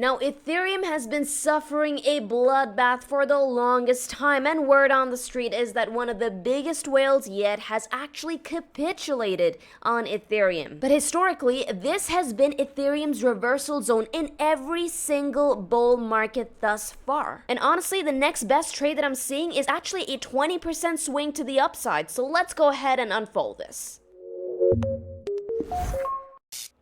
Now, Ethereum has been suffering a bloodbath for the longest time, and word on the street is that one of the biggest whales yet has actually capitulated on Ethereum. But historically, this has been Ethereum's reversal zone in every single bull market thus far. And honestly, the next best trade that I'm seeing is actually a 20% swing to the upside, so let's go ahead and unfold this.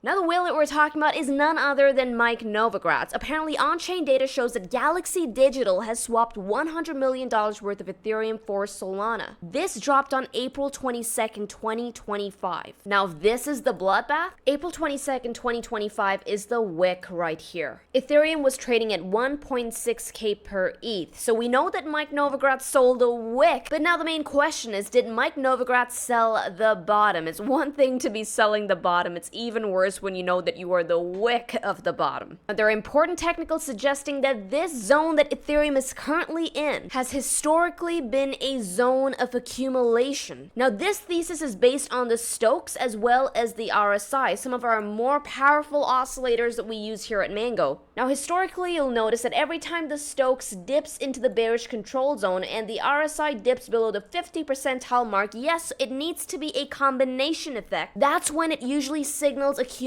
Now the whale that we're talking about is none other than Mike Novogratz. Apparently on-chain data shows that Galaxy Digital has swapped $100 million worth of Ethereum for Solana. This dropped on April 22nd, 2025. Now this is the bloodbath. April 22nd, 2025 is the wick right here. Ethereum was trading at 1.6k per ETH. So we know that Mike Novogratz sold a wick, but now the main question is, did Mike Novogratz sell the bottom? It's one thing to be selling the bottom, it's even worse when you know that you are the wick of the bottom. There are important technicals suggesting that this zone that Ethereum is currently in has historically been a zone of accumulation. Now this thesis is based on the Stokes as well as the RSI, some of our more powerful oscillators that we use here at Mango. Now historically, you'll notice that every time the Stokes dips into the bearish control zone and the RSI dips below the 50 percentile mark, yes, it needs to be a combination effect. That's when it usually signals accumulation,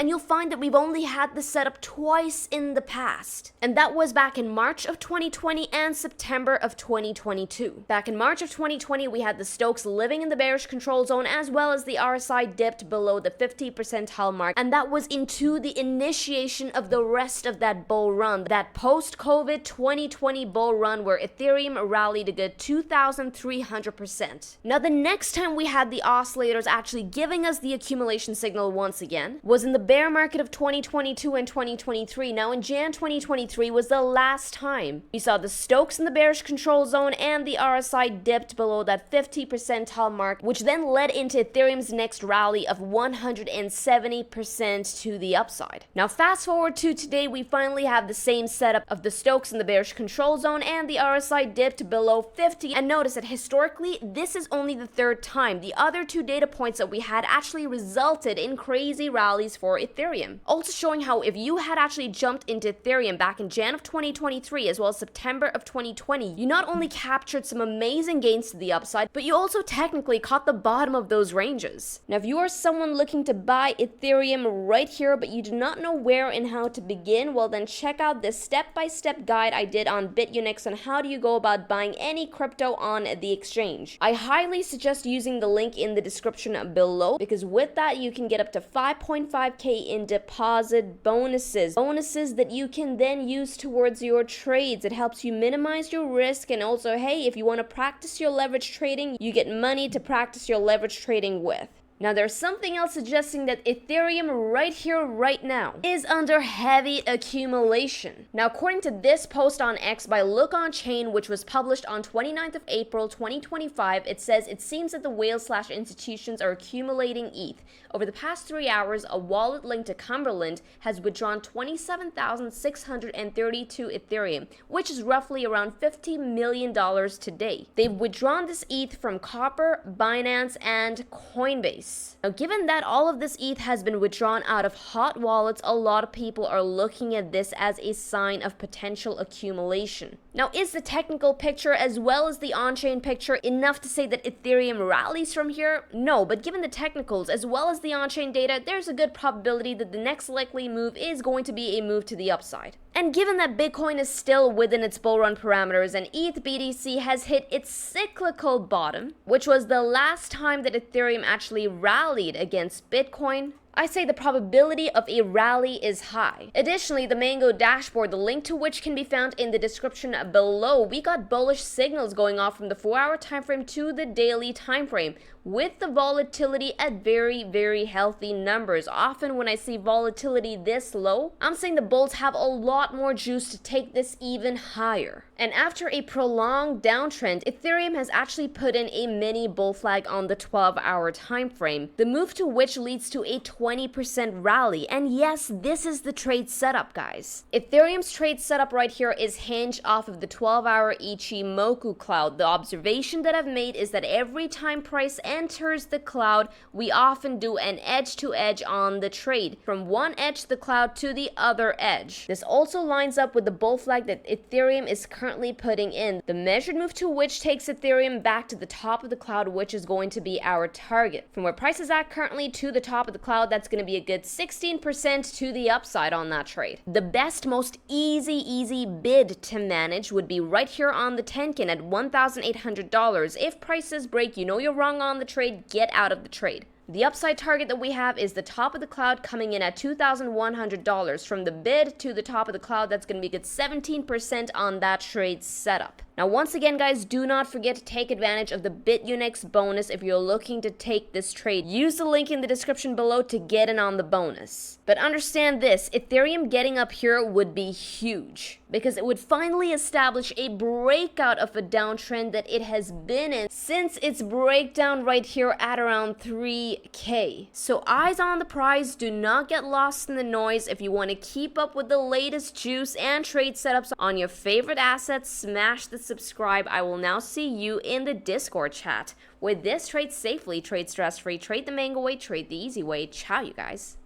and you'll find that we've only had this setup twice in the past. And that was back in March of 2020 and September of 2022. Back in March of 2020, we had the Stokes living in the bearish control zone as well as the RSI dipped below the 50 percentile mark, and that was into the initiation of the rest of that bull run, that post-COVID 2020 bull run where Ethereum rallied a good 2,300%. Now the next time we had the oscillators actually giving us the accumulation signal once again was in the bear market of 2022 and 2023. Now in Jan 2023 was the last time we saw the Stokes in the bearish control zone and the RSI dipped below that 50 percentile mark, which then led into Ethereum's next rally of 170% to the upside. Now fast forward to today, we finally have the same setup of the Stokes in the bearish control zone and the RSI dipped below 50, and notice that historically this is only the third time. The other two data points that we had actually resulted in crazy rallies for Ethereum. Also showing how if you had actually jumped into Ethereum back in Jan of 2023 as well as September of 2020, you not only captured some amazing gains to the upside, but you also technically caught the bottom of those ranges. Now if you are someone looking to buy Ethereum right here but you do not know where and how to begin, well then check out this step-by-step guide I did on BitUnix on how do you go about buying any crypto on the exchange. I highly suggest using the link in the description below, because with that you can get up to 5.5k in deposit bonuses that you can then use towards your trades. It helps you minimize your risk, and also, hey, if you want to practice your leverage trading, you get money to practice your leverage trading with. Now there's something else suggesting that Ethereum right here, right now, is under heavy accumulation. Now according to this post on X by Look On Chain, which was published on 29th of April 2025, it says it seems that the whales/institutions are accumulating ETH. Over the past 3 hours, a wallet linked to Cumberland has withdrawn 27,632 Ethereum, which is roughly around $50 million today. They've withdrawn this ETH from Copper, Binance, and Coinbase. Now, given that all of this ETH has been withdrawn out of hot wallets, a lot of people are looking at this as a sign of potential accumulation. Now, is the technical picture as well as the on-chain picture enough to say that Ethereum rallies from here? No, but given the technicals as well as the on-chain data, there's a good probability that the next likely move is going to be a move to the upside. And given that Bitcoin is still within its bull run parameters and ETH BTC has hit its cyclical bottom, which was the last time that Ethereum actually rallied against Bitcoin, I say the probability of a rally is high. Additionally, the Mango dashboard, the link to which can be found in the description below, we got bullish signals going off from the 4-hour time frame to the daily time frame, with the volatility at very, very healthy numbers. Often when I see volatility this low, I'm saying the bulls have a lot more juice to take this even higher. And after a prolonged downtrend, Ethereum has actually put in a mini bull flag on the 12-hour time frame, the move to which leads to a 20% rally. And yes, this is the trade setup, guys. Ethereum's trade setup right here is hinged off of the 12-hour Ichimoku cloud. The observation that I've made is that every time price enters the cloud, we often do an edge-to-edge on the trade, from one edge of the cloud to the other edge. This also lines up with the bull flag that Ethereum is currently putting in, the measured move to which takes Ethereum back to the top of the cloud, which is going to be our target. From where price is at currently to the top of the cloud, that's going to be a good 16% to the upside on that trade. The best, most easy bid to manage would be right here on the Tenkin at $1,800. If prices break, you know you're wrong on the trade, get out of the trade. The upside target that we have is the top of the cloud coming in at $2,100. From the bid to the top of the cloud, that's going to be a good 17% on that trade setup. Now, once again, guys, do not forget to take advantage of the BitUnix bonus if you're looking to take this trade. Use the link in the description below to get in on the bonus. But understand this, Ethereum getting up here would be huge, because it would finally establish a breakout of a downtrend that it has been in since its breakdown right here at around 3K. So eyes on the prize, do not get lost in the noise. If you want to keep up with the latest juice and trade setups on your favorite assets, smash the subscribe. I will now see you in the Discord chat. With this, trade safely, trade stress-free, trade the mango way, trade the easy way. Ciao, you guys.